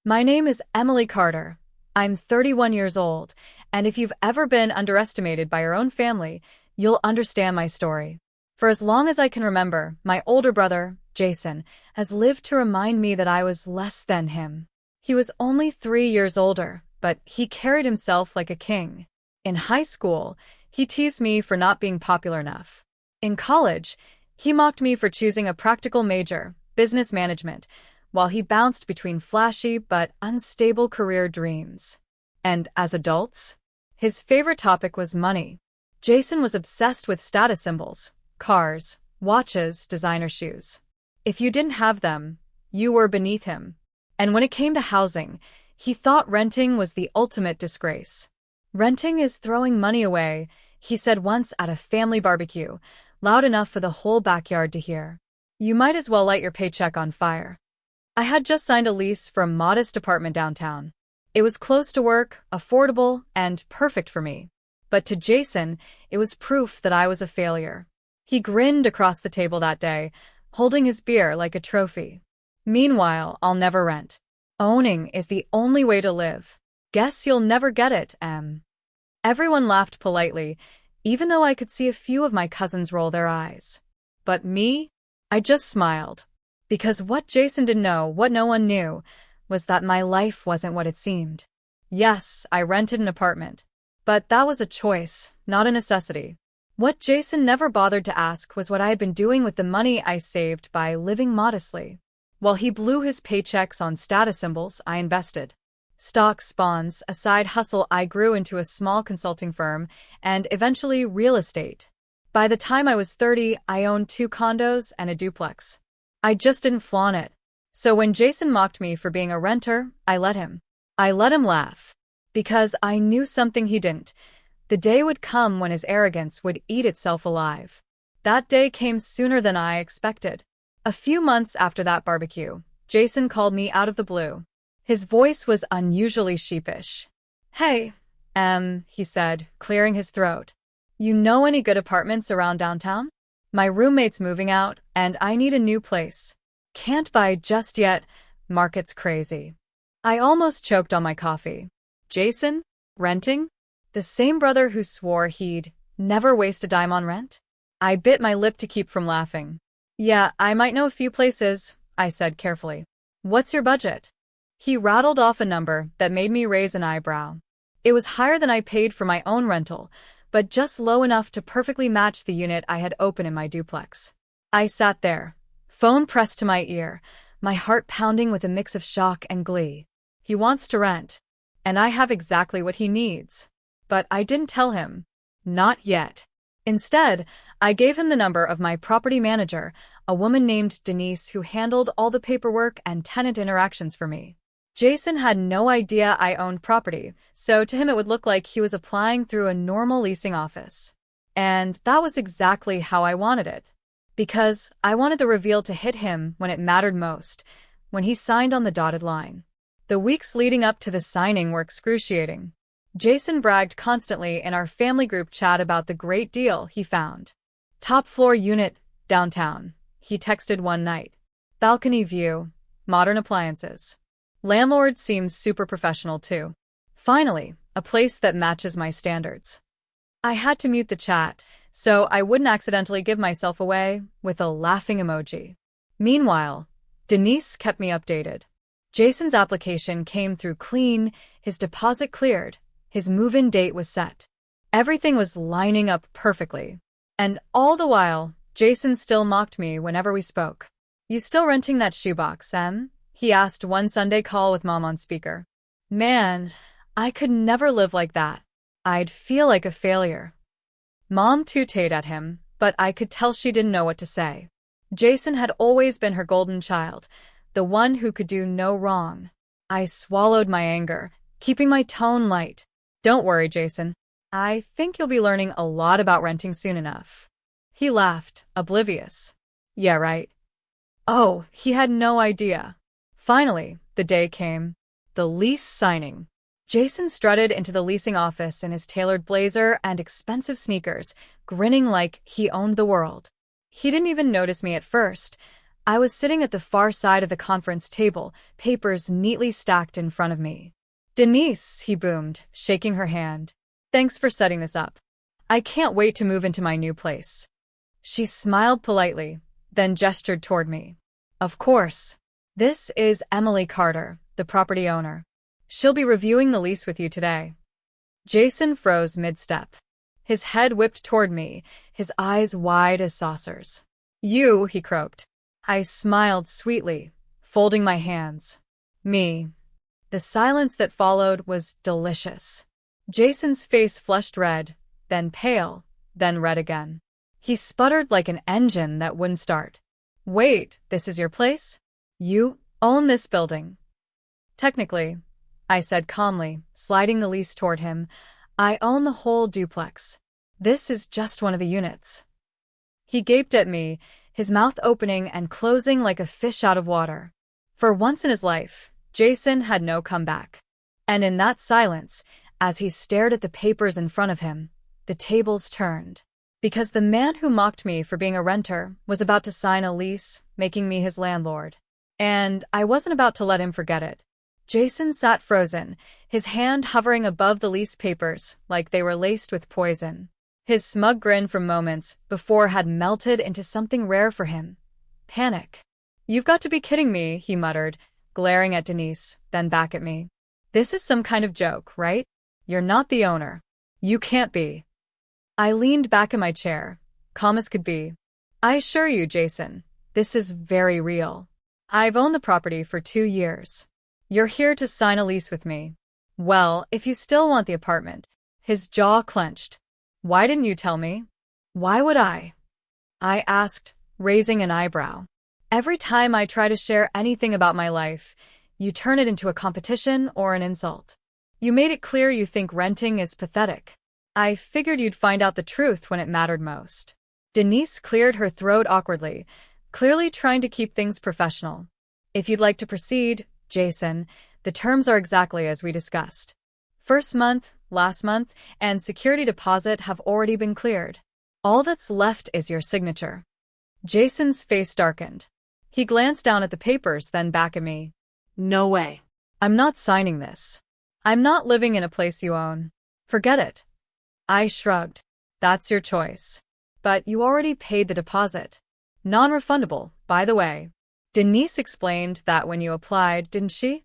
My name is Emily Carter. I'm 31 years old, and if you've ever been underestimated by your own family, you'll understand my story. For as long as I can remember, my older brother, Jason, has lived to remind me that I was less than him. He was only 3 years older, but he carried himself like a king. In high school, he teased me for not being popular enough. In college, he mocked me for choosing a practical major, business management, while he bounced between flashy but unstable career dreams. And as adults, his favorite topic was money. Jason was obsessed with status symbols, cars, watches, designer shoes. If you didn't have them, you were beneath him. And when it came to housing, he thought renting was the ultimate disgrace. "Renting is throwing money away," he said once at a family barbecue, loud enough for the whole backyard to hear. "You might as well light your paycheck on fire." I had just signed a lease for a modest apartment downtown. It was close to work, affordable, and perfect for me. But to Jason, it was proof that I was a failure. He grinned across the table that day, holding his beer like a trophy. "Meanwhile, I'll never rent. Owning is the only way to live. Guess you'll never get it, Em." Everyone laughed politely, even though I could see a few of my cousins roll their eyes. But me? I just smiled. Because what Jason didn't know, what no one knew, was that my life wasn't what it seemed. Yes, I rented an apartment. But that was a choice, not a necessity. What Jason never bothered to ask was what I had been doing with the money I saved by living modestly. While he blew his paychecks on status symbols, I invested. Stocks, bonds, a side hustle. I grew into a small consulting firm, and eventually real estate. By the time I was 30, I owned 2 condos and a duplex. I just didn't flaunt it. So when Jason mocked me for being a renter, I let him. I let him laugh. Because I knew something he didn't. The day would come when his arrogance would eat itself alive. That day came sooner than I expected. A few months after that barbecue, Jason called me out of the blue. His voice was unusually sheepish. "Hey, he said, clearing his throat. "You know any good apartments around downtown? My roommate's moving out, and I need a new place. Can't buy just yet. Market's crazy." I almost choked on my coffee. Jason? Renting? The same brother who swore he'd never waste a dime on rent? I bit my lip to keep from laughing. "Yeah, I might know a few places," I said carefully. "What's your budget?" He rattled off a number that made me raise an eyebrow. It was higher than I paid for my own rental, but just low enough to perfectly match the unit I had open in my duplex. I sat there, phone pressed to my ear, my heart pounding with a mix of shock and glee. He wants to rent, and I have exactly what he needs. But I didn't tell him. Not yet. Instead, I gave him the number of my property manager, a woman named Denise who handled all the paperwork and tenant interactions for me. Jason had no idea I owned property, so to him it would look like he was applying through a normal leasing office. And that was exactly how I wanted it. Because I wanted the reveal to hit him when it mattered most, when he signed on the dotted line. The weeks leading up to the signing were excruciating. Jason bragged constantly in our family group chat about the great deal he found. "Top floor unit, downtown," he texted one night. "Balcony view, modern appliances. Landlord seems super professional too. Finally, a place that matches my standards." I had to mute the chat, so I wouldn't accidentally give myself away, with a laughing emoji. Meanwhile, Denise kept me updated. Jason's application came through clean, his deposit cleared, his move-in date was set. Everything was lining up perfectly. And all the while, Jason still mocked me whenever we spoke. "You still renting that shoebox, Em?" he asked one Sunday call with Mom on speaker. Man, I could never live like that. I'd feel like a failure. Mom tooted at him, but I could tell she didn't know what to say. Jason had always been her golden child, the one who could do no wrong. I swallowed my anger, keeping my tone light. "Don't worry, Jason. I think you'll be learning a lot about renting soon enough." He laughed, oblivious. "Yeah, right." Oh, he had no idea. Finally, the day came. The lease signing. Jason strutted into the leasing office in his tailored blazer and expensive sneakers, grinning like he owned the world. He didn't even notice me at first. I was sitting at the far side of the conference table, papers neatly stacked in front of me. "Denise," he boomed, shaking her hand. "Thanks for setting this up. I can't wait to move into my new place." She smiled politely, then gestured toward me. "Of course. This is Emily Carter, the property owner. She'll be reviewing the lease with you today." Jason froze mid-step. His head whipped toward me, his eyes wide as saucers. "You," he croaked. I smiled sweetly, folding my hands. "Me." The silence that followed was delicious. Jason's face flushed red, then pale, then red again. He sputtered like an engine that wouldn't start. "Wait, this is your place? You own this building?" "Technically," I said calmly, sliding the lease toward him. "I own the whole duplex. This is just one of the units." He gaped at me, his mouth opening and closing like a fish out of water. For once in his life, Jason had no comeback. And in that silence, as he stared at the papers in front of him, the tables turned. Because the man who mocked me for being a renter was about to sign a lease, making me his landlord. And I wasn't about to let him forget it. Jason sat frozen, his hand hovering above the lease papers like they were laced with poison. His smug grin from moments before had melted into something rare for him. Panic. "You've got to be kidding me," he muttered, glaring at Denise, then back at me. "This is some kind of joke, right? You're not the owner. You can't be." I leaned back in my chair, calm as could be. "I assure you, Jason, this is very real. I've owned the property for 2 years. You're here to sign a lease with me. Well, if you still want the apartment." His jaw clenched. "Why didn't you tell me?" "Why would I?" I asked, raising an eyebrow. "Every time I try to share anything about my life, you turn it into a competition or an insult. You made it clear you think renting is pathetic. I figured you'd find out the truth when it mattered most." Denise cleared her throat awkwardly, clearly trying to keep things professional. "If you'd like to proceed, Jason, the terms are exactly as we discussed. First month, last month, and security deposit have already been cleared. All that's left is your signature." Jason's face darkened. He glanced down at the papers, then back at me. "No way. I'm not signing this. I'm not living in a place you own. Forget it." I shrugged. "That's your choice. But you already paid the deposit. Non-refundable, by the way. Denise explained that when you applied, didn't she?"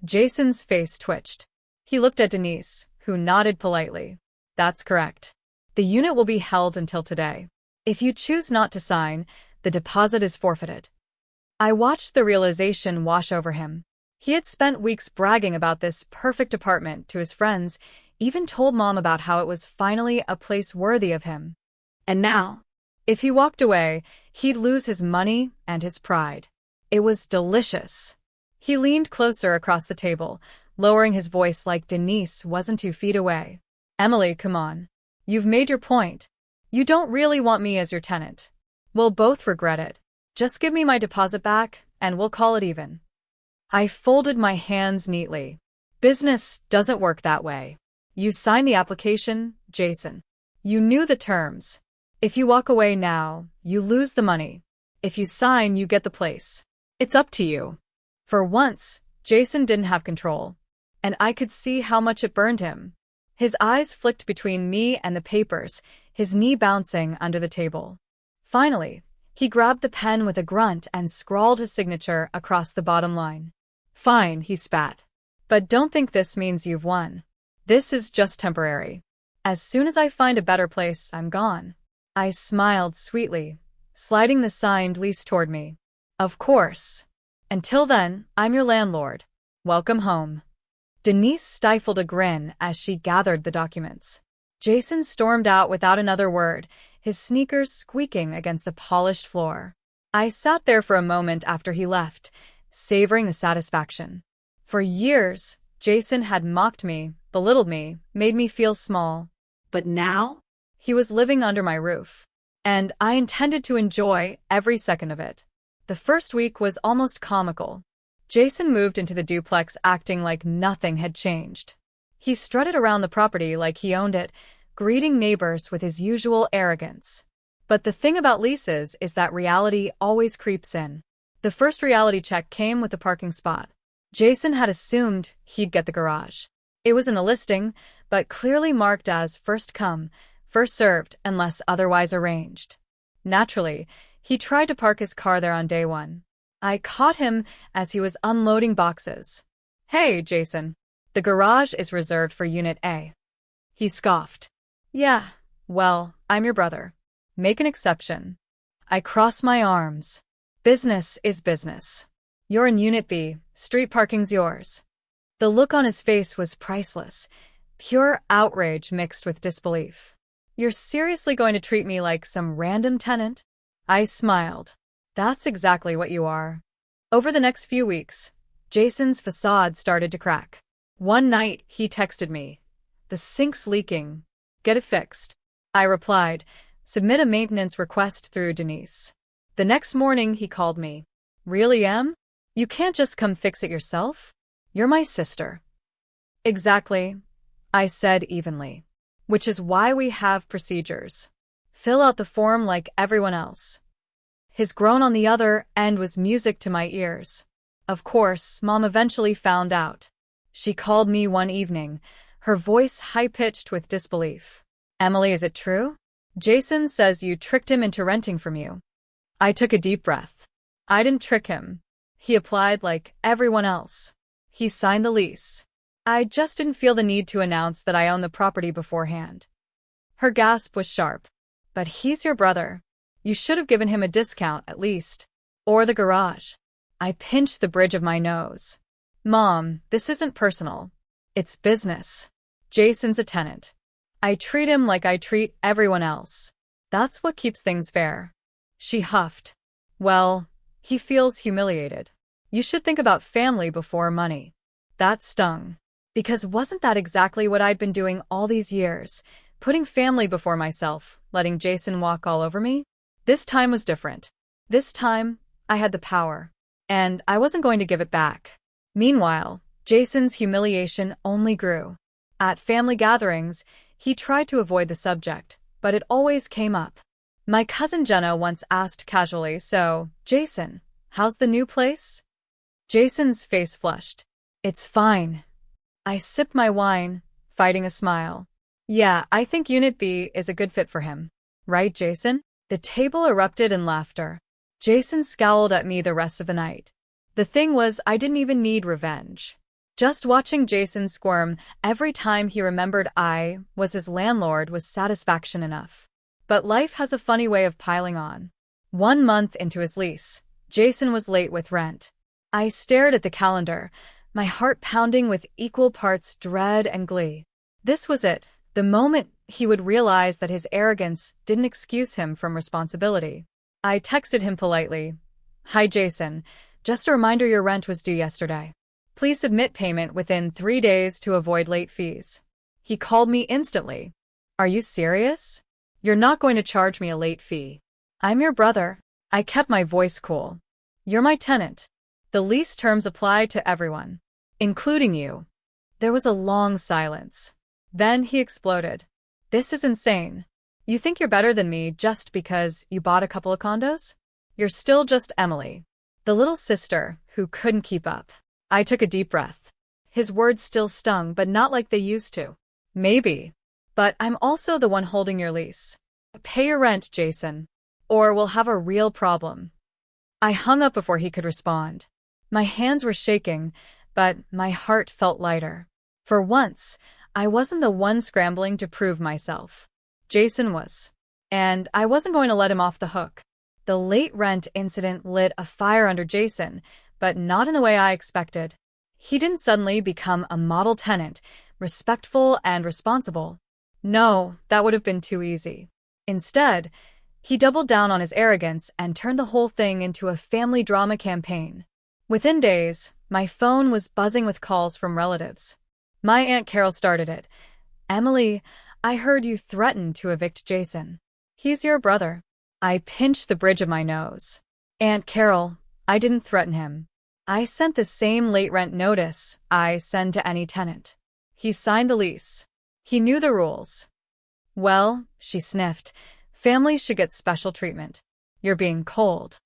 Jason's face twitched. He looked at Denise, who nodded politely. "That's correct. The unit will be held until today. If you choose not to sign, the deposit is forfeited." I watched the realization wash over him. He had spent weeks bragging about this perfect apartment to his friends, even told Mom about how it was finally a place worthy of him. And now, if he walked away, he'd lose his money and his pride. It was delicious. He leaned closer across the table, lowering his voice like Denise wasn't 2 feet away. "Emily, come on. You've made your point. You don't really want me as your tenant. We'll both regret it. Just give me my deposit back, and we'll call it even." I folded my hands neatly. "Business doesn't work that way. You signed the application, Jason. You knew the terms. If you walk away now, you lose the money. If you sign, you get the place. It's up to you." For once, Jason didn't have control, and I could see how much it burned him. His eyes flicked between me and the papers, his knee bouncing under the table. Finally, he grabbed the pen with a grunt and scrawled his signature across the bottom line. "Fine," he spat. "But don't think this means you've won. This is just temporary. As soon as I find a better place, I'm gone." I smiled sweetly, sliding the signed lease toward me. "Of course. Until then, I'm your landlord. Welcome home." Denise stifled a grin as she gathered the documents. Jason stormed out without another word, his sneakers squeaking against the polished floor. I sat there for a moment after he left, savoring the satisfaction. For years, Jason had mocked me, belittled me, made me feel small. But now, he was living under my roof, and I intended to enjoy every second of it. The first week was almost comical. Jason moved into the duplex acting like nothing had changed. He strutted around the property like he owned it, greeting neighbors with his usual arrogance. But But the thing about leases is that reality always creeps in. The first reality check came with the parking spot. Jason had assumed he'd get the garage. It was in the listing, but clearly marked as first come, first served unless otherwise arranged. Naturally, he tried to park his car there on day one. I caught him as he was unloading boxes. "Hey, Jason. The garage is reserved for Unit A." He scoffed. "Yeah, well, I'm your brother. Make an exception." I crossed my arms. "Business is business. You're in Unit B, street parking's yours." The look on his face was priceless, pure outrage mixed with disbelief. "You're seriously going to treat me like some random tenant?" I smiled. "That's exactly what you are." Over the next few weeks, Jason's facade started to crack. One night, he texted me, "The sink's leaking. Get it fixed." I replied, "Submit a maintenance request through Denise." The next morning, he called me. "Really, Em? You can't just come fix it yourself? You're my sister." "Exactly," I said evenly. "Which is why we have procedures. Fill out the form like everyone else." His groan on the other end was music to my ears. Of course, Mom eventually found out. She called me one evening, her voice high-pitched with disbelief. "Emily, is it true? Jason says you tricked him into renting from you." I took a deep breath. I didn't trick him. He applied like everyone else. He signed the lease. I just didn't feel the need to announce that I owned the property beforehand. Her gasp was sharp. "But he's your brother. You should have given him a discount, at least. Or the garage." I pinched the bridge of my nose. "Mom, this isn't personal. It's business. Jason's a tenant. I treat him like I treat everyone else. That's what keeps things fair." She huffed. "Well, he feels humiliated. You should think about family before money." That stung. Because wasn't that exactly what I'd been doing all these years? Putting family before myself, letting Jason walk all over me? This time was different. This time, I had the power. And I wasn't going to give it back. Meanwhile, Jason's humiliation only grew. At family gatherings, he tried to avoid the subject, but it always came up. My cousin Jenna once asked casually, "So, Jason, how's the new place?" Jason's face flushed. "It's fine." I sipped my wine, fighting a smile. "Yeah, I think Unit B is a good fit for him. Right, Jason?" The table erupted in laughter. Jason scowled at me the rest of the night. The thing was, I didn't even need revenge. Just watching Jason squirm every time he remembered I was his landlord was satisfaction enough. But life has a funny way of piling on. 1 month into his lease, Jason was late with rent. I stared at the calendar, my heart pounding with equal parts dread and glee. This was it, the moment he would realize that his arrogance didn't excuse him from responsibility. I texted him politely. "Hi, Jason. Just a reminder your rent was due yesterday. Please submit payment within 3 days to avoid late fees." He called me instantly. "Are you serious? You're not going to charge me a late fee?" "I'm your brother." I kept my voice cool. "You're my tenant. The lease terms apply to everyone, including you." There was a long silence. Then he exploded. "This is insane. You think you're better than me just because you bought a couple of condos? You're still just Emily, the little sister who couldn't keep up." I took a deep breath. His words still stung, but not like they used to. "Maybe. But I'm also the one holding your lease. Pay your rent, Jason, or we'll have a real problem." I hung up before he could respond. My hands were shaking, but my heart felt lighter. For once, I wasn't the one scrambling to prove myself. Jason was. And I wasn't going to let him off the hook. The late rent incident lit a fire under Jason, but not in the way I expected. He didn't suddenly become a model tenant, respectful and responsible. No, that would have been too easy. Instead, he doubled down on his arrogance and turned the whole thing into a family drama campaign. Within days, my phone was buzzing with calls from relatives. My Aunt Carol started it. "Emily, I heard you threatened to evict Jason. He's your brother." I pinched the bridge of my nose. "Aunt Carol, I didn't threaten him. I sent the same late rent notice I send to any tenant. He signed the lease. He knew the rules." "Well," she sniffed, Families should get special treatment. You're being cold.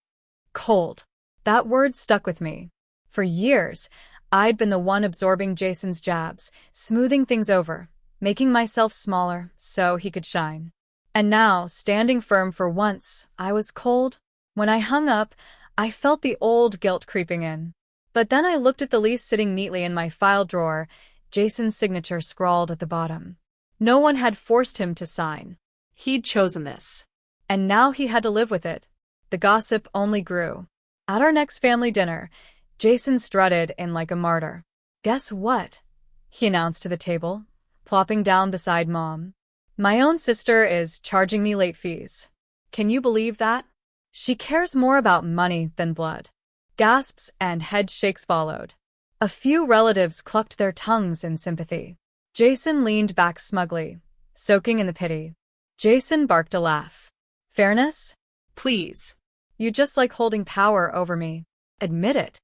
Cold. That word stuck with me. For years, I'd been the one absorbing Jason's jabs, smoothing things over, making myself smaller so he could shine. And now, standing firm for once, I was cold. When I hung up, I felt the old guilt creeping in. But then I looked at the lease sitting neatly in my file drawer, Jason's signature scrawled at the bottom. No one had forced him to sign. He'd chosen this. And now he had to live with it. The gossip only grew. At our next family dinner, Jason strutted in like a martyr. "Guess what?" he announced to the table, plopping down beside Mom. "My own sister is charging me late fees. Can you believe that? She cares more about money than blood." Gasps and head shakes followed. A few relatives clucked their tongues in sympathy. Jason leaned back smugly, soaking in the pity. Jason barked a laugh. "Fairness? Please. You just like holding power over me. Admit it."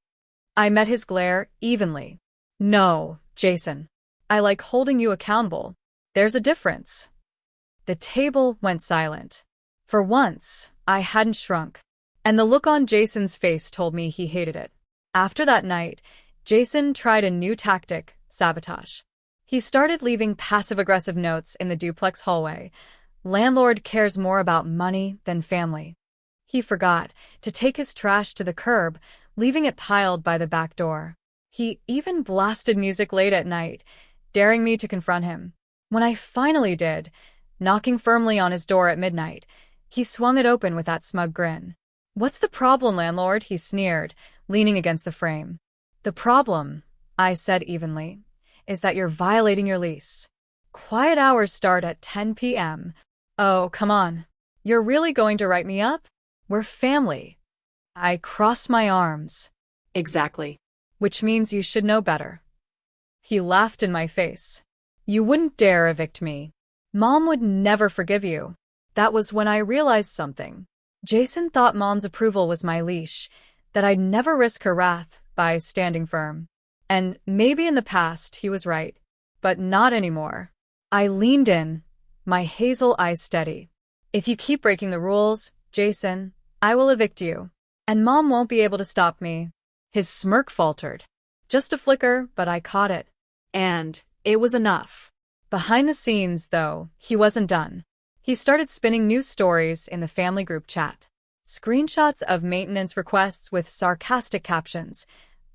I met his glare evenly. "No, Jason. I like holding you accountable. There's a difference." The table went silent. For once, I hadn't shrunk, and the look on Jason's face told me he hated it. After that night, Jason tried a new tactic: sabotage. He started leaving passive-aggressive notes in the duplex hallway. "Landlord cares more about money than family." He forgot to take his trash to the curb, leaving it piled by the back door. He even blasted music late at night, daring me to confront him. When I finally did, knocking firmly on his door at midnight, he swung it open with that smug grin. "What's the problem, landlord?" he sneered, leaning against the frame. "The problem," I said evenly, "is that you're violating your lease. Quiet hours start at 10 p.m. Oh, come on. You're really going to write me up? We're family." I crossed my arms. Exactly. "Which means you should know better." He laughed in my face. "You wouldn't dare evict me. Mom would never forgive you." That was when I realized something. Jason thought Mom's approval was my leash, that I'd never risk her wrath by standing firm. And maybe in the past he was right, but not anymore. I leaned in, my hazel eyes steady. "If you keep breaking the rules, Jason, I will evict you. And Mom won't be able to stop me." His smirk faltered. Just a flicker, but I caught it. And it was enough. Behind the scenes, though, he wasn't done. He started spinning new stories in the family group chat. Screenshots of maintenance requests with sarcastic captions.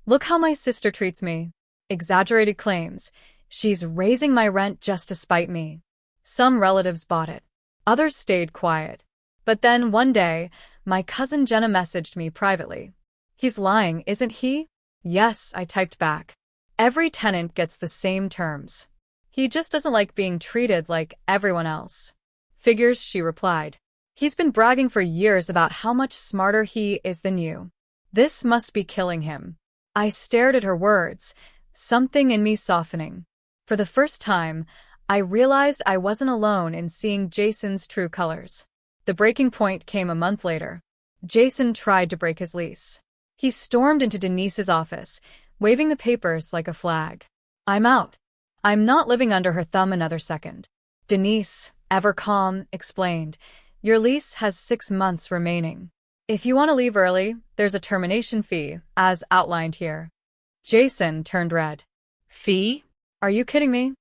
"Look how my sister treats me." Exaggerated claims. "She's raising my rent just to spite me." Some relatives bought it. Others stayed quiet. But then one day, my cousin Jenna messaged me privately. "He's lying, isn't he?" "Yes," I typed back. "Every tenant gets the same terms. He just doesn't like being treated like everyone else." "Figures," she replied. "He's been bragging for years about how much smarter he is than you. This must be killing him." I stared at her words, something in me softening. For the first time, I realized I wasn't alone in seeing Jason's true colors. The breaking point came a month later. Jason tried to break his lease. He stormed into Denise's office, waving the papers like a flag. "I'm out. I'm not living under her thumb another second." Denise, ever calm, explained, "Your lease has 6 months remaining. If you want to leave early, there's a termination fee, as outlined here." Jason turned red. "Fee? "Are you kidding me?"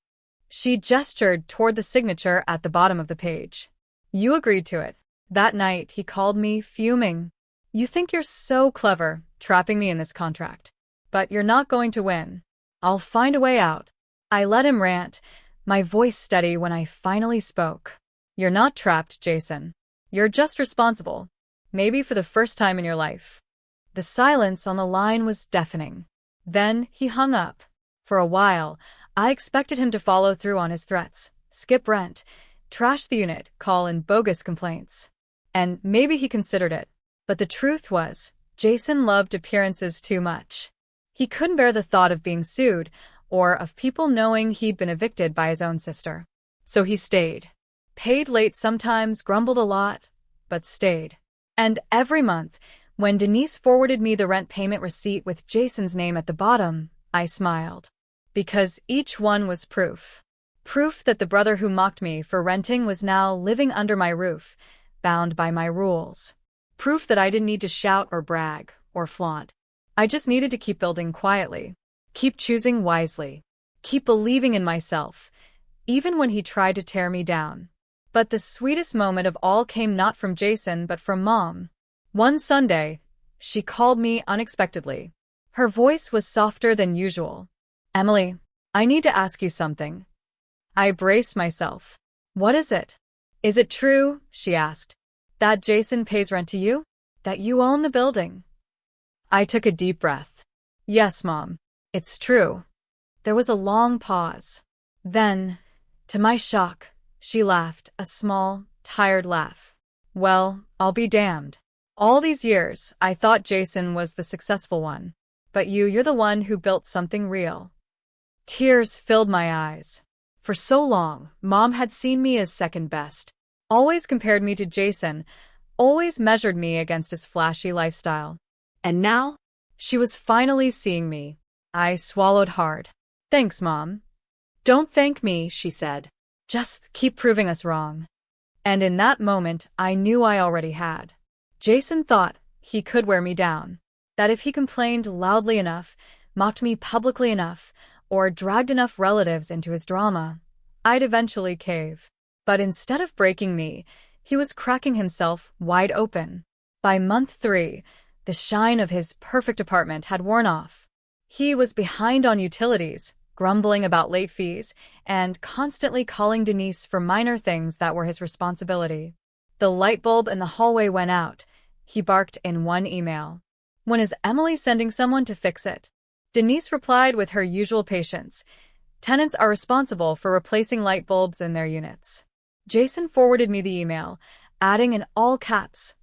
She gestured toward the signature at the bottom of the page. "You agreed to it." That night, he called me, fuming. "You think you're so clever, trapping me in this contract. But you're not going to win. I'll find a way out." I let him rant, my voice steady when I finally spoke. "You're not trapped, Jason. You're just responsible. Maybe for the first time in your life." The silence on the line was deafening. Then he hung up. For a while, I expected him to follow through on his threats, skip rent, trash the unit, call in bogus complaints. And maybe he considered it. But the truth was, Jason loved appearances too much. He couldn't bear the thought of being sued, or of people knowing he'd been evicted by his own sister. So he stayed. Paid late sometimes, grumbled a lot, but stayed. And every month, when Denise forwarded me the rent payment receipt with Jason's name at the bottom, I smiled. Because each one was proof. Proof that the brother who mocked me for renting was now living under my roof, bound by my rules. Proof that I didn't need to shout or brag or flaunt. I just needed to keep building quietly, keep choosing wisely, keep believing in myself, even when he tried to tear me down. But the sweetest moment of all came not from Jason but from Mom. One Sunday, she called me unexpectedly. Her voice was softer than usual. "Emily, I need to ask you something." I braced myself. "What is it?" "Is it true," she asked, "that Jason pays rent to you? That you own the building?" I took a deep breath. "Yes, Mom. It's true." There was a long pause. Then, to my shock, she laughed, a small, tired laugh. "Well, I'll be damned. All these years, I thought Jason was the successful one. But you're the one who built something real." Tears filled my eyes. For so long, Mom had seen me as second best. Always compared me to Jason, always measured me against his flashy lifestyle. And now? She was finally seeing me. I swallowed hard. "Thanks, Mom." "Don't thank me," she said. "Just keep proving us wrong." And in that moment, I knew I already had. Jason thought he could wear me down. That if he complained loudly enough, mocked me publicly enough, or dragged enough relatives into his drama, I'd eventually cave. But instead of breaking me, he was cracking himself wide open. By month 3, the shine of his perfect apartment had worn off. He was behind on utilities, grumbling about late fees, and constantly calling Denise for minor things that were his responsibility. The light bulb in the hallway went out, he barked in one email. "When is Emily sending someone to fix it?" Denise replied with her usual patience. "Tenants are responsible for replacing light bulbs in their units." Jason forwarded me the email, adding in all caps,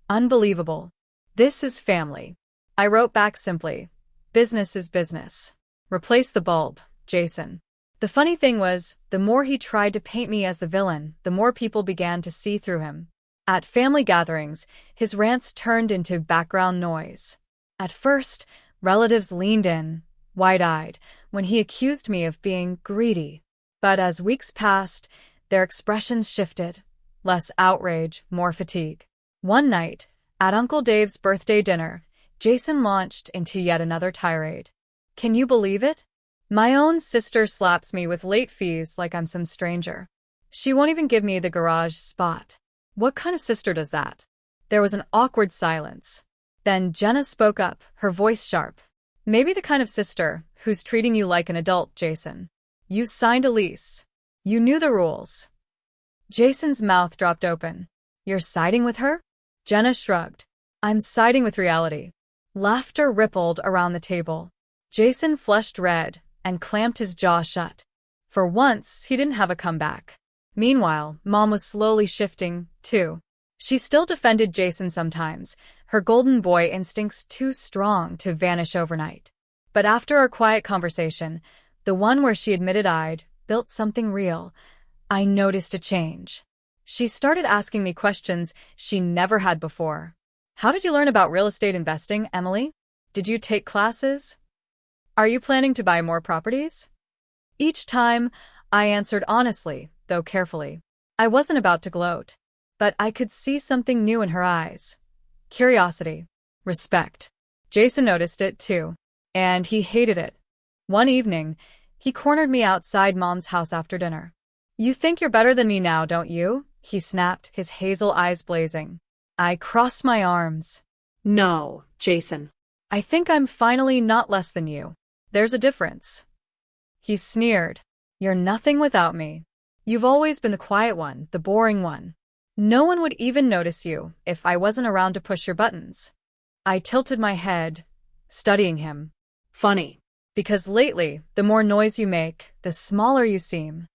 "Unbelievable. This is family." I wrote back simply, "Business is business. Replace the bulb, Jason." The funny thing was, the more he tried to paint me as the villain, the more people began to see through him. At family gatherings, his rants turned into background noise. At first, relatives leaned in, wide-eyed, when he accused me of being greedy. But as weeks passed, their expressions shifted. Less outrage, more fatigue. One night, at Uncle Dave's birthday dinner, Jason launched into yet another tirade. "Can you believe it? My own sister slaps me with late fees like I'm some stranger. She won't even give me the garage spot. What kind of sister does that?" There was an awkward silence. Then Jenna spoke up, her voice sharp. "Maybe the kind of sister who's treating you like an adult, Jason. You signed a lease. You knew the rules." Jason's mouth dropped open. "You're siding with her?" Jenna shrugged. "I'm siding with reality." Laughter rippled around the table. Jason flushed red and clamped his jaw shut. For once, he didn't have a comeback. Meanwhile, Mom was slowly shifting, too. She still defended Jason sometimes, her golden boy instincts too strong to vanish overnight. But after our quiet conversation, the one where she admitted I'd built something real, I noticed a change. She started asking me questions she never had before. "How did you learn about real estate investing, Emily? Did you take classes? Are you planning to buy more properties?" Each time, I answered honestly, though carefully. I wasn't about to gloat, but I could see something new in her eyes. Curiosity. Respect. Jason noticed it too, and he hated it. One evening, he cornered me outside Mom's house after dinner. "You think you're better than me now, don't you?" he snapped, his hazel eyes blazing. I crossed my arms. "No, Jason." "I think I'm finally not less than you. There's a difference." He sneered. "You're nothing without me. You've always been the quiet one, the boring one. No one would even notice you if I wasn't around to push your buttons." I tilted my head, studying him. "Funny." "Because lately, the more noise you make, the smaller you seem."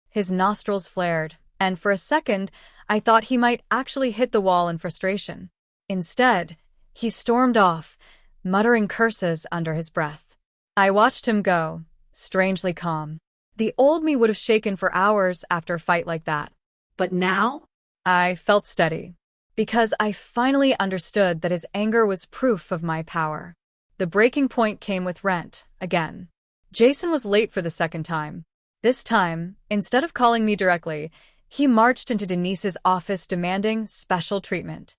His nostrils flared, and for a second, I thought he might actually hit the wall in frustration. Instead, he stormed off, muttering curses under his breath. I watched him go, strangely calm. The old me would have shaken for hours after a fight like that. But now? I felt steady, because I finally understood that his anger was proof of my power. The breaking point came with rent, again. Jason was late for the second time. This time, instead of calling me directly, He marched into Denise's office demanding special treatment.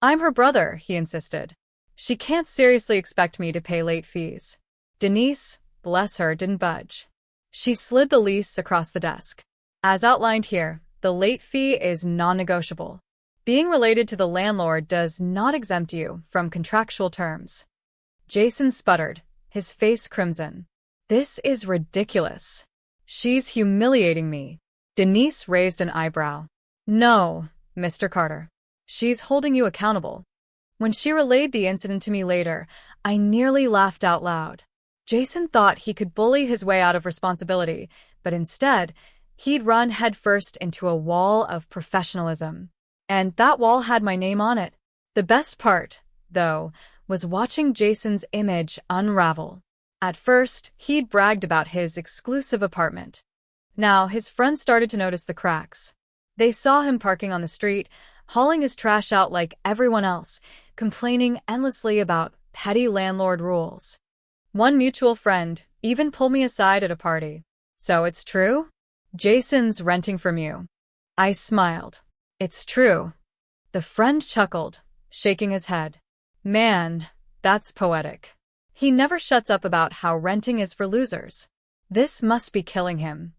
"I'm her brother," he insisted. "She can't seriously expect me to pay late fees." Denise, bless her, didn't budge. She slid the lease across the desk. "As outlined here, the late fee is non-negotiable. Being related to the landlord does not exempt you from contractual terms." Jason sputtered, his face crimson. "This is ridiculous. She's humiliating me." Denise raised an eyebrow. "No, Mr. Carter. She's holding you accountable." When she relayed the incident to me later, I nearly laughed out loud. Jason thought he could bully his way out of responsibility, but instead, he'd run headfirst into a wall of professionalism. And that wall had my name on it. The best part, though, was watching Jason's image unravel. At first, he'd bragged about his exclusive apartment. Now, his friends started to notice the cracks. They saw him parking on the street, hauling his trash out like everyone else, complaining endlessly about petty landlord rules. One mutual friend even pulled me aside at a party. "So it's true? Jason's renting from you." I smiled. "It's true." The friend chuckled, shaking his head. "Man, that's poetic. He never shuts up about how renting is for losers. This must be killing him."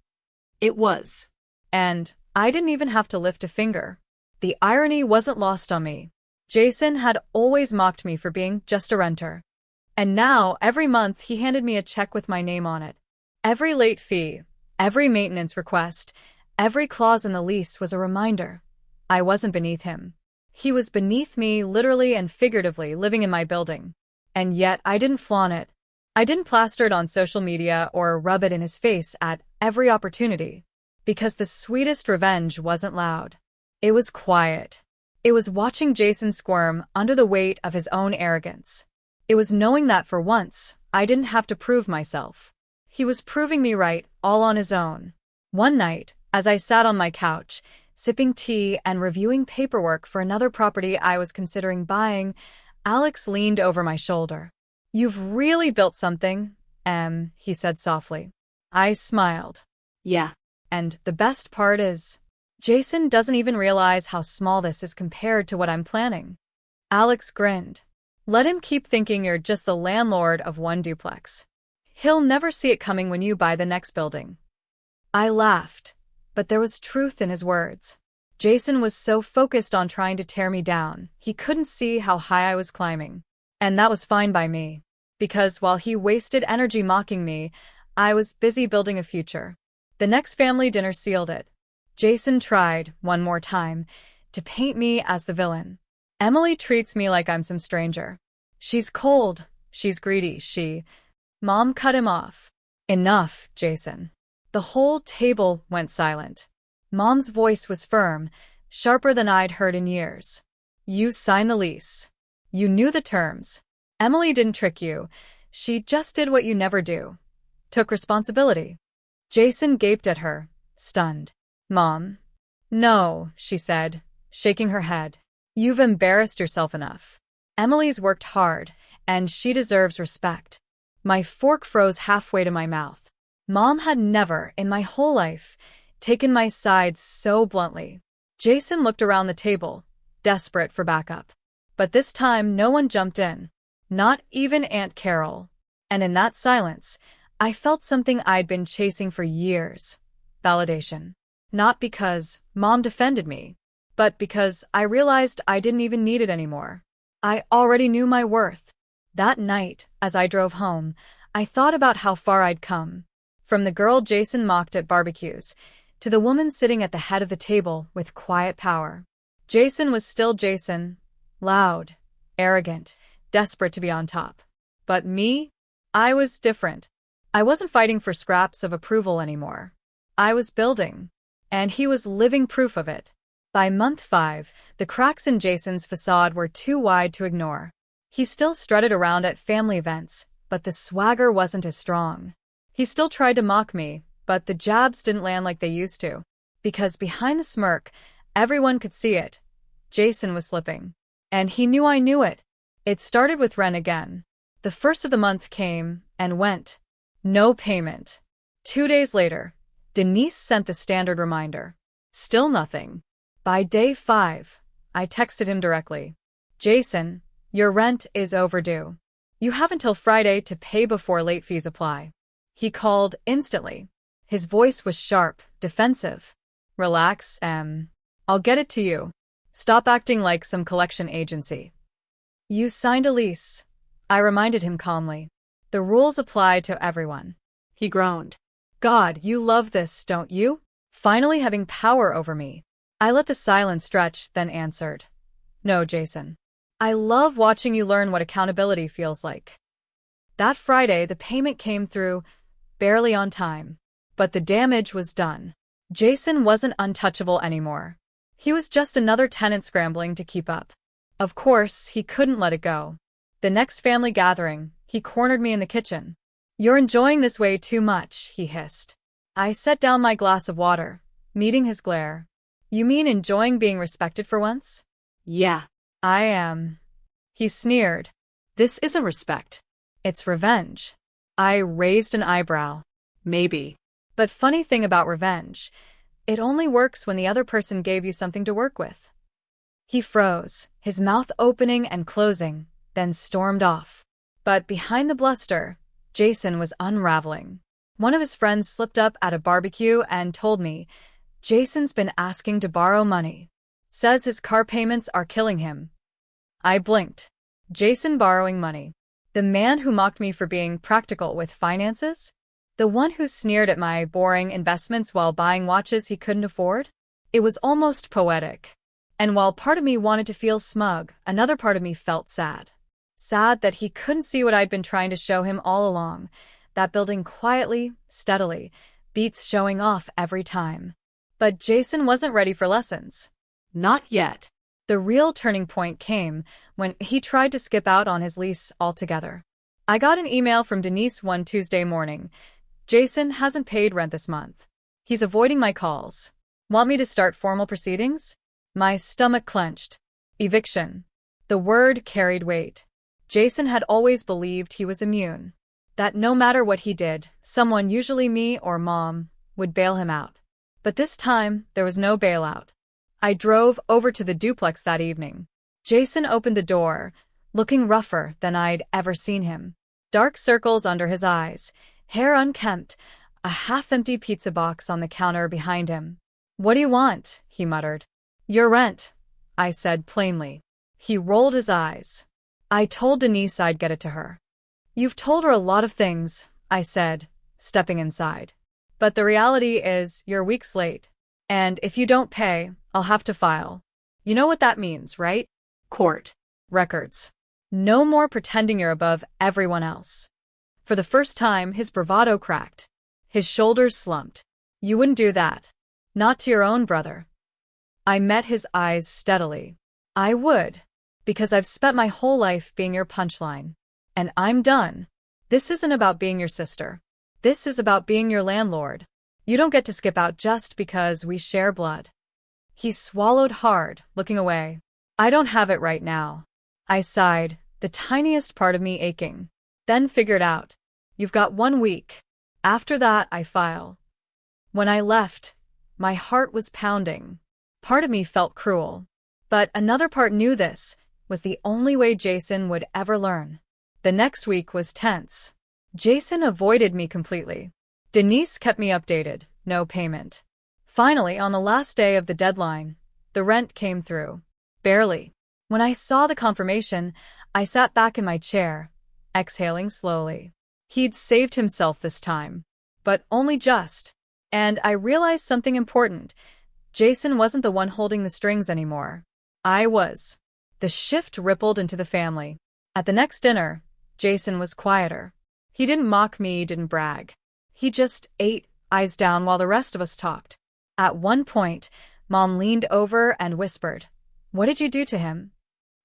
It was. And I didn't even have to lift a finger. The irony wasn't lost on me. Jason had always mocked me for being just a renter. And now, every month, he handed me a check with my name on it. Every late fee, every maintenance request, every clause in the lease was a reminder. I wasn't beneath him. He was beneath me, literally and figuratively, living in my building. And yet, I didn't flaunt it. I didn't plaster it on social media or rub it in his face at every opportunity. Because the sweetest revenge wasn't loud. It was quiet. It was watching Jason squirm under the weight of his own arrogance. It was knowing that for once, I didn't have to prove myself. He was proving me right, all on his own. One night, as I sat on my couch, sipping tea and reviewing paperwork for another property I was considering buying, Alex leaned over my shoulder. "You've really built something, he said softly. I smiled. Yeah. And the best part is, Jason doesn't even realize how small this is compared to what I'm planning." Alex grinned. "Let him keep thinking you're just the landlord of one duplex. He'll never see it coming when you buy the next building." I laughed, but there was truth in his words. Jason was so focused on trying to tear me down, he couldn't see how high I was climbing. And that was fine by me. Because while he wasted energy mocking me, I was busy building a future. The next family dinner sealed it. Jason tried, one more time, to paint me as the villain. "Emily treats me like I'm some stranger. She's cold, she's greedy, Mom cut him off. "Enough, Jason." The whole table went silent. Mom's voice was firm, sharper than I'd heard in years. "You signed the lease. You knew the terms. Emily didn't trick you. She just did what you never do. Took responsibility." Jason gaped at her, stunned. "Mom?" "No," she said, shaking her head. "You've embarrassed yourself enough. Emily's worked hard, and she deserves respect." My fork froze halfway to my mouth. Mom had never, in my whole life, taken my side so bluntly. Jason looked around the table, desperate for backup. But this time, no one jumped in. Not even Aunt Carol. And in that silence, I felt something I'd been chasing for years. Validation. Not because Mom defended me, but because I realized I didn't even need it anymore. I already knew my worth. That night, as I drove home, I thought about how far I'd come. From the girl Jason mocked at barbecues, to the woman sitting at the head of the table with quiet power. Jason was still Jason, loud, arrogant, desperate to be on top. But me? I was different. I wasn't fighting for scraps of approval anymore. I was building. And he was living proof of it. By month 5, the cracks in Jason's facade were too wide to ignore. He still strutted around at family events, but the swagger wasn't as strong. He still tried to mock me, but the jabs didn't land like they used to. Because behind the smirk, everyone could see it. Jason was slipping. And he knew I knew it. It started with rent again. The first of the month came and went. No payment. 2 days later, Denise sent the standard reminder. Still nothing. By day 5, I texted him directly. Jason, your rent is overdue. You have until Friday to pay before late fees apply. He called instantly. His voice was sharp, defensive. Relax, I'll get it to you. Stop acting like some collection agency. You signed a lease. I reminded him calmly. The rules apply to everyone. He groaned. God, you love this, don't you? Finally having power over me. I let the silence stretch, then answered. No, Jason. I love watching you learn what accountability feels like. That Friday, the payment came through, barely on time. But the damage was done. Jason wasn't untouchable anymore. He was just another tenant scrambling to keep up. Of course, he couldn't let it go. The next family gathering, he cornered me in the kitchen. You're enjoying this way too much, he hissed. I set down my glass of water, meeting his glare. You mean enjoying being respected for once? Yeah. I am. He sneered. This isn't respect. It's revenge. I raised an eyebrow. Maybe. But funny thing about revenge, it only works when the other person gave you something to work with. He froze, his mouth opening and closing, then stormed off. But behind the bluster, Jason was unraveling. One of his friends slipped up at a barbecue and told me, Jason's been asking to borrow money. Says his car payments are killing him. I blinked. Jason borrowing money. The man who mocked me for being practical with finances? The one who sneered at my boring investments while buying watches he couldn't afford? It was almost poetic. And while part of me wanted to feel smug, another part of me felt sad. Sad that he couldn't see what I'd been trying to show him all along, that building quietly, steadily, beats showing off every time. But Jason wasn't ready for lessons. Not yet. The real turning point came when he tried to skip out on his lease altogether. I got an email from Denise one Tuesday morning. Jason hasn't paid rent this month. He's avoiding my calls. Want me to start formal proceedings? My stomach clenched. Eviction. The word carried weight. Jason had always believed he was immune. That no matter what he did, someone, usually me or Mom, would bail him out. But this time, there was no bailout. I drove over to the duplex that evening. Jason opened the door, looking rougher than I'd ever seen him. Dark circles under his eyes, hair unkempt, a half-empty pizza box on the counter behind him. What do you want? He muttered. Your rent, I said plainly. He rolled his eyes. I told Denise I'd get it to her. You've told her a lot of things, I said, stepping inside. But the reality is you're weeks late. And if you don't pay, I'll have to file. You know what that means, right? Court. Records. No more pretending you're above everyone else. For the first time, his bravado cracked. His shoulders slumped. You wouldn't do that. Not to your own brother. I met his eyes steadily. I would. Because I've spent my whole life being your punchline. And I'm done. This isn't about being your sister. This is about being your landlord. You don't get to skip out just because we share blood. He swallowed hard, looking away. I don't have it right now. I sighed, the tiniest part of me aching. Then figured out. You've got 1 week. After that, I file. When I left, my heart was pounding. Part of me felt cruel. But another part knew this was the only way Jason would ever learn. The next week was tense. Jason avoided me completely. Denise kept me updated, no payment. Finally, on the last day of the deadline, the rent came through. Barely. When I saw the confirmation, I sat back in my chair, exhaling slowly. He'd saved himself this time. But only just. And I realized something important. Jason wasn't the one holding the strings anymore. I was. The shift rippled into the family. At the next dinner, Jason was quieter. He didn't mock me, didn't brag. He just ate, eyes down, while the rest of us talked. At one point, Mom leaned over and whispered, "What did you do to him?"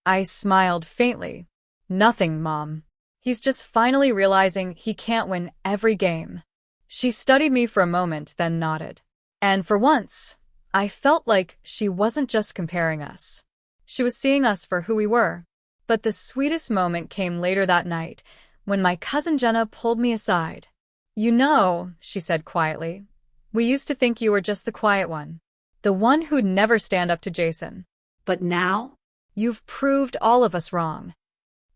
I smiled faintly. "Nothing, Mom. He's just finally realizing he can't win every game." She studied me for a moment, then nodded. And for once, I felt like she wasn't just comparing us. She was seeing us for who we were. But the sweetest moment came later that night, when my cousin Jenna pulled me aside. "You know," she said quietly, "we used to think you were just the quiet one. The one who'd never stand up to Jason. But now? You've proved all of us wrong.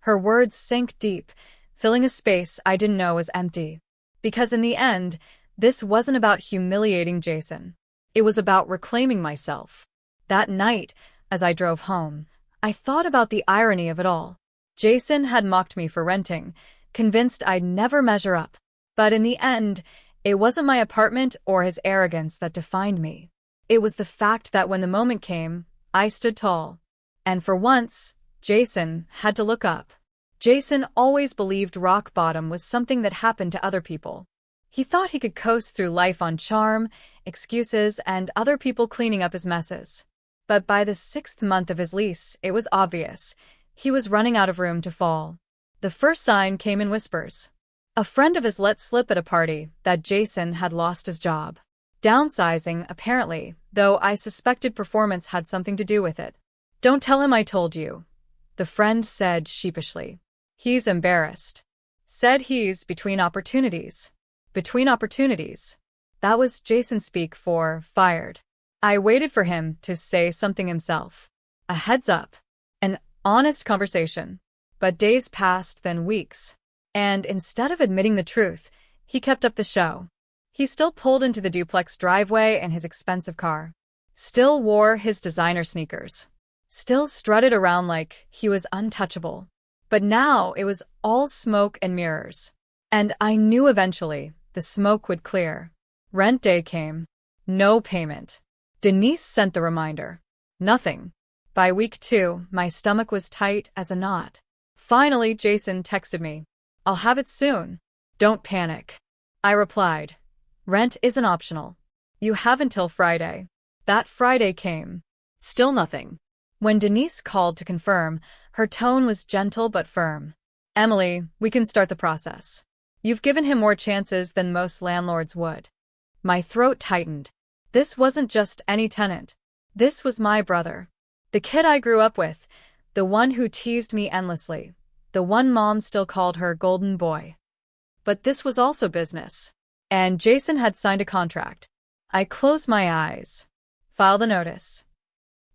Her words sank deep, filling a space I didn't know was empty. Because in the end, this wasn't about humiliating Jason. It was about reclaiming myself. That night, as I drove home, I thought about the irony of it all. Jason had mocked me for renting, convinced I'd never measure up. But in the end, it wasn't my apartment or his arrogance that defined me. It was the fact that when the moment came, I stood tall. And for once, Jason had to look up. Jason always believed rock bottom was something that happened to other people. He thought he could coast through life on charm, excuses, and other people cleaning up his messes. But by the 6th month of his lease, it was obvious. He was running out of room to fall. The first sign came in whispers. A friend of his let slip at a party that Jason had lost his job. Downsizing, apparently, though I suspected performance had something to do with it. "Don't tell him I told you," the friend said sheepishly. "He's embarrassed." Said he's between opportunities. Between opportunities. That was Jason speak for fired. I waited for him to say something himself. A heads up. An honest conversation. But days passed, then weeks. And instead of admitting the truth, he kept up the show. He still pulled into the duplex driveway in his expensive car. Still wore his designer sneakers. Still strutted around like he was untouchable. But now it was all smoke and mirrors. And I knew eventually the smoke would clear. Rent day came. No payment. Denise sent the reminder. Nothing. By week 2, my stomach was tight as a knot. Finally, Jason texted me. "I'll have it soon. Don't panic." I replied. "Rent isn't optional. You have until Friday." That Friday came. Still nothing. When Denise called to confirm, her tone was gentle but firm. "Emily, we can start the process. You've given him more chances than most landlords would." My throat tightened. This wasn't just any tenant. This was my brother. The kid I grew up with. The one who teased me endlessly. The one mom still called her golden boy. But this was also business. And Jason had signed a contract. I closed my eyes. File the notice.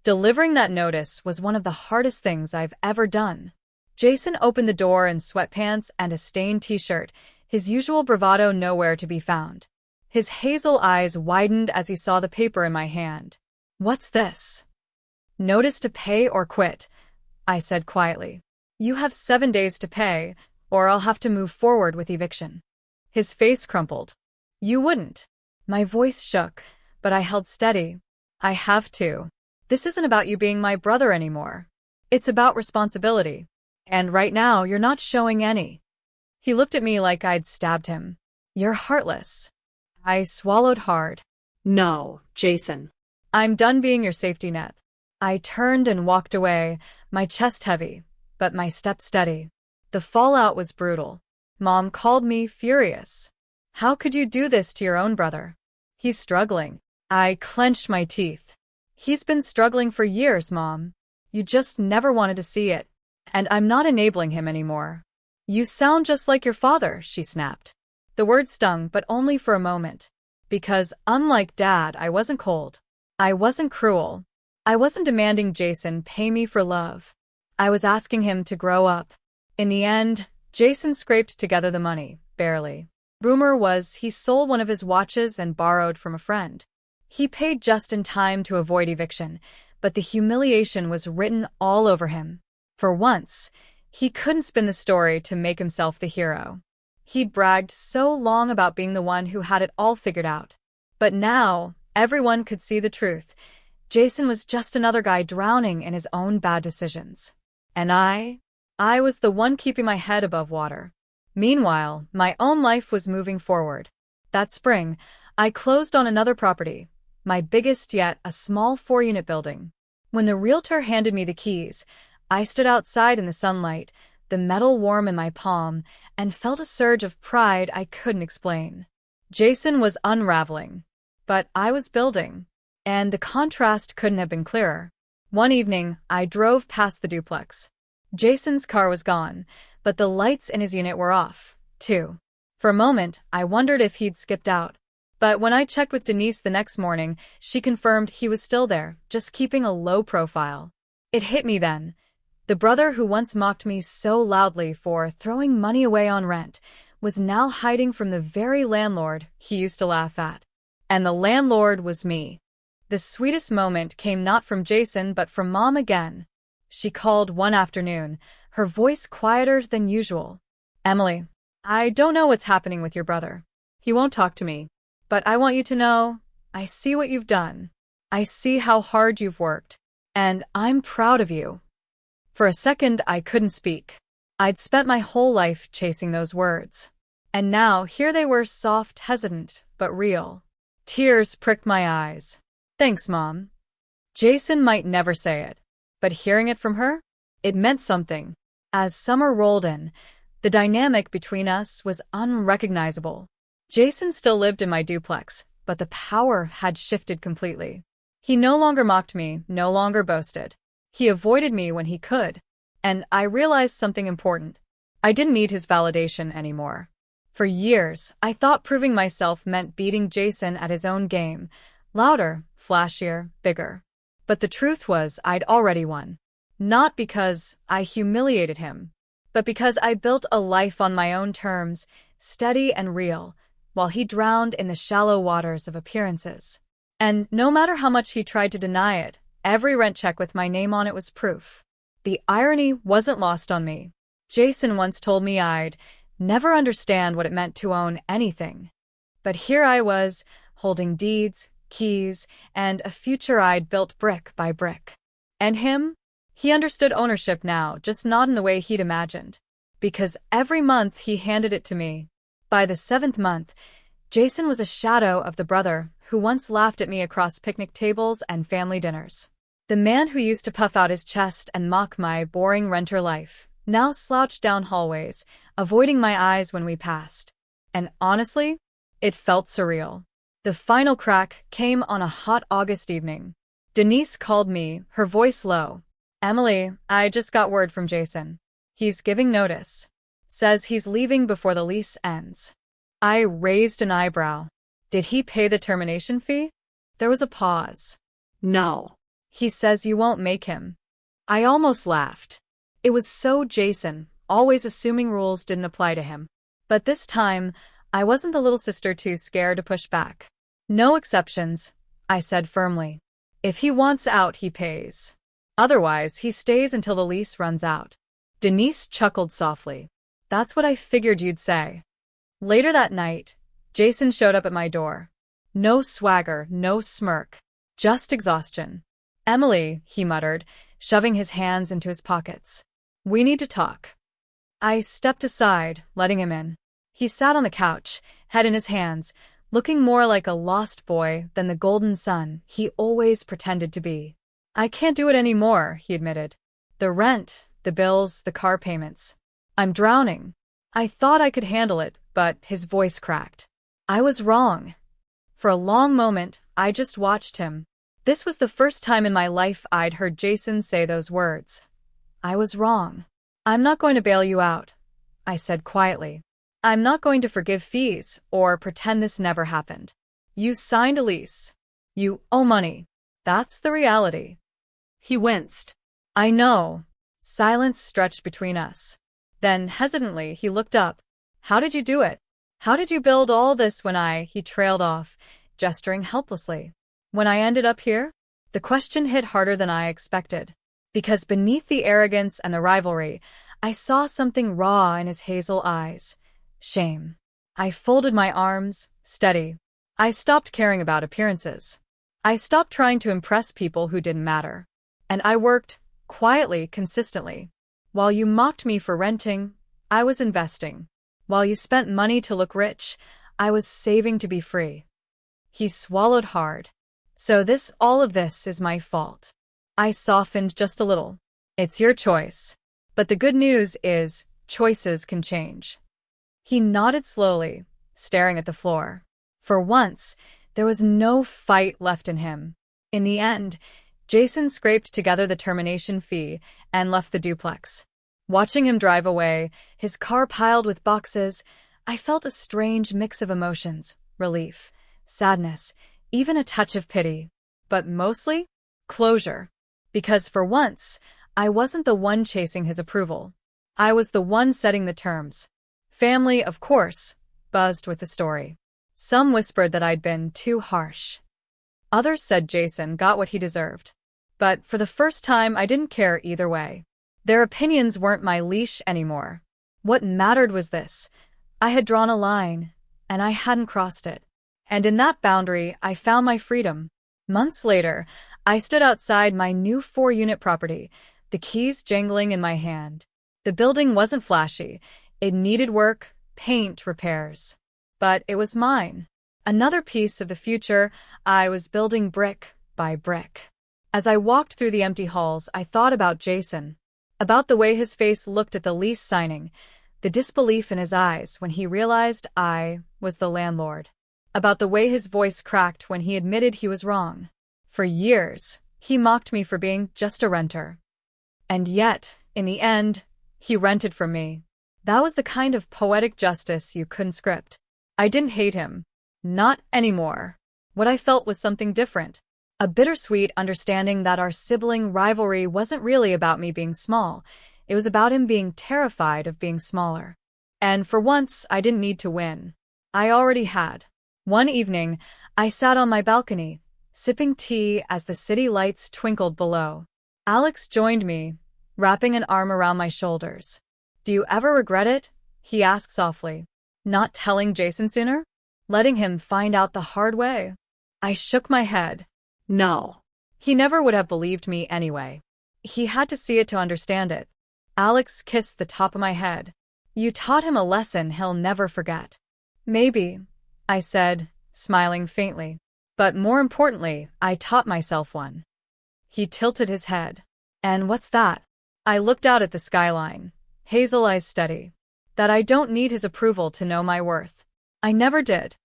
Delivering that notice was one of the hardest things I've ever done. Jason opened the door in sweatpants and a stained t-shirt, his usual bravado nowhere to be found. His hazel eyes widened as he saw the paper in my hand. "What's this?" "Notice to pay or quit," I said quietly. "You have 7 days to pay, or I'll have to move forward with eviction." His face crumpled. "You wouldn't." My voice shook, but I held steady. "I have to. This isn't about you being my brother anymore. It's about responsibility. And right now, you're not showing any." He looked at me like I'd stabbed him. "You're heartless." I swallowed hard. No, Jason. "I'm done being your safety net." I turned and walked away, my chest heavy, but my step steady. The fallout was brutal. Mom called me furious. "How could you do this to your own brother? He's struggling." I clenched my teeth. "He's been struggling for years, Mom. You just never wanted to see it. And I'm not enabling him anymore." "You sound just like your father," she snapped. The word stung, but only for a moment. Because, unlike Dad, I wasn't cold. I wasn't cruel. I wasn't demanding Jason pay me for love. I was asking him to grow up. In the end, Jason scraped together the money, barely. Rumor was he sold one of his watches and borrowed from a friend. He paid just in time to avoid eviction, but the humiliation was written all over him. For once, he couldn't spin the story to make himself the hero. He'd bragged so long about being the one who had it all figured out. But now, everyone could see the truth. Jason was just another guy drowning in his own bad decisions. And I was the one keeping my head above water. Meanwhile, my own life was moving forward. That spring, I closed on another property, my biggest yet, a small 4-unit building. When the realtor handed me the keys, I stood outside in the sunlight, the metal warm in my palm, and felt a surge of pride I couldn't explain. Jason was unraveling, but I was building, and the contrast couldn't have been clearer. One evening, I drove past the duplex. Jason's car was gone, but the lights in his unit were off, too. For a moment, I wondered if he'd skipped out. But when I checked with Denise the next morning, she confirmed he was still there, just keeping a low profile. It hit me then. The brother who once mocked me so loudly for throwing money away on rent was now hiding from the very landlord he used to laugh at. And the landlord was me. The sweetest moment came not from Jason but from Mom again. She called one afternoon, her voice quieter than usual. "Emily, I don't know what's happening with your brother. He won't talk to me. But I want you to know, I see what you've done. I see how hard you've worked. And I'm proud of you." For a second, I couldn't speak. I'd spent my whole life chasing those words. And now, here they were, soft, hesitant, but real. Tears pricked my eyes. "Thanks, Mom." Jason might never say it, but hearing it from her, it meant something. As summer rolled in, the dynamic between us was unrecognizable. Jason still lived in my duplex, but the power had shifted completely. He no longer mocked me, no longer boasted. He avoided me when he could. And I realized something important. I didn't need his validation anymore. For years, I thought proving myself meant beating Jason at his own game. Louder, flashier, bigger. But the truth was I'd already won. Not because I humiliated him, but because I built a life on my own terms, steady and real, while he drowned in the shallow waters of appearances. And no matter how much he tried to deny it, every rent check with my name on it was proof. The irony wasn't lost on me. Jason once told me I'd never understand what it meant to own anything. But here I was, holding deeds, keys, and a future I'd built brick by brick. And him? He understood ownership now, just not in the way he'd imagined. Because every month he handed it to me. By the 7th month, Jason was a shadow of the brother who once laughed at me across picnic tables and family dinners. The man who used to puff out his chest and mock my boring renter life now slouched down hallways, avoiding my eyes when we passed. And honestly, it felt surreal. The final crack came on a hot August evening. Denise called me, her voice low. "Emily, I just got word from Jason. He's giving notice. Says he's leaving before the lease ends." I raised an eyebrow. Did he pay the termination fee? There was a pause. No. "He says you won't make him." I almost laughed. It was so Jason, always assuming rules didn't apply to him. But this time, I wasn't the little sister too scared to push back. "No exceptions," I said firmly. "If he wants out, he pays. Otherwise, he stays until the lease runs out." Denise chuckled softly. "That's what I figured you'd say." Later that night, Jason showed up at my door. No swagger, no smirk, just exhaustion. "Emily," he muttered, shoving his hands into his pockets. "We need to talk." I stepped aside, letting him in. He sat on the couch, head in his hands, looking more like a lost boy than the golden son he always pretended to be. "I can't do it anymore," he admitted. "The rent, the bills, the car payments. I'm drowning." I thought I could handle it, but his voice cracked. I was wrong. For a long moment, I just watched him. This was the first time in my life I'd heard Jason say those words. I was wrong. "I'm not going to bail you out," I said quietly. "I'm not going to forgive fees or pretend this never happened. You signed a lease. You owe money. That's the reality." He winced. "I know." Silence stretched between us. Then, hesitantly, he looked up. "How did you do it? How did you build all this when he trailed off, gesturing helplessly. "When I ended up here?" The question hit harder than I expected. Because beneath the arrogance and the rivalry, I saw something raw in his hazel eyes. Shame. I folded my arms, steady. I stopped caring about appearances. I stopped trying to impress people who didn't matter. And I worked, quietly, consistently. While you mocked me for renting, I was investing. While you spent money to look rich, I was saving to be free. He swallowed hard. "So all of this is my fault." I softened just a little. "It's your choice. But the good news is, choices can change." He nodded slowly, staring at the floor. For once, there was no fight left in him. In the end, Jason scraped together the termination fee and left the duplex. Watching him drive away, his car piled with boxes, I felt a strange mix of emotions: relief, sadness, even a touch of pity. But mostly, closure. Because for once, I wasn't the one chasing his approval. I was the one setting the terms. Family, of course, buzzed with the story. Some whispered that I'd been too harsh. Others said Jason got what he deserved. But for the first time, I didn't care either way. Their opinions weren't my leash anymore. What mattered was this. I had drawn a line, and I hadn't crossed it. And in that boundary, I found my freedom. Months later, I stood outside my new 4-unit property, the keys jangling in my hand. The building wasn't flashy. It needed work, paint, repairs. But it was mine. Another piece of the future I was building brick by brick. As I walked through the empty halls, I thought about Jason, about the way his face looked at the lease signing, the disbelief in his eyes when he realized I was the landlord, about the way his voice cracked when he admitted he was wrong. For years, he mocked me for being just a renter. And yet, in the end, he rented from me. That was the kind of poetic justice you couldn't script. I didn't hate him. Not anymore. What I felt was something different. A bittersweet understanding that our sibling rivalry wasn't really about me being small. It was about him being terrified of being smaller. And for once, I didn't need to win. I already had. One evening, I sat on my balcony, sipping tea as the city lights twinkled below. Alex joined me, wrapping an arm around my shoulders. "Do you ever regret it?" he asked softly. "Not telling Jason sooner? Letting him find out the hard way?" I shook my head. No. He never would have believed me anyway. He had to see it to understand it. Alex kissed the top of my head. "You taught him a lesson he'll never forget." "Maybe," I said, smiling faintly. "But more importantly, I taught myself one." He tilted his head. "And what's that?" I looked out at the skyline, hazel eyes steady. "That I don't need his approval to know my worth. I never did."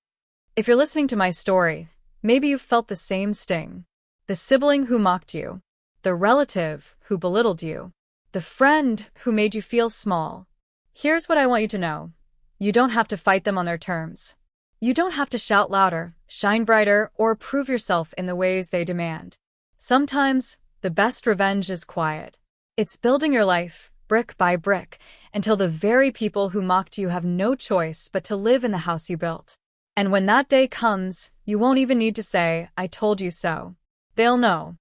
If you're listening to my story, maybe you've felt the same sting. The sibling who mocked you, the relative who belittled you, the friend who made you feel small. Here's what I want you to know. You don't have to fight them on their terms. You don't have to shout louder, shine brighter, or prove yourself in the ways they demand. Sometimes, the best revenge is quiet. It's building your life, brick by brick, until the very people who mocked you have no choice but to live in the house you built. And when that day comes, you won't even need to say, "I told you so." They'll know.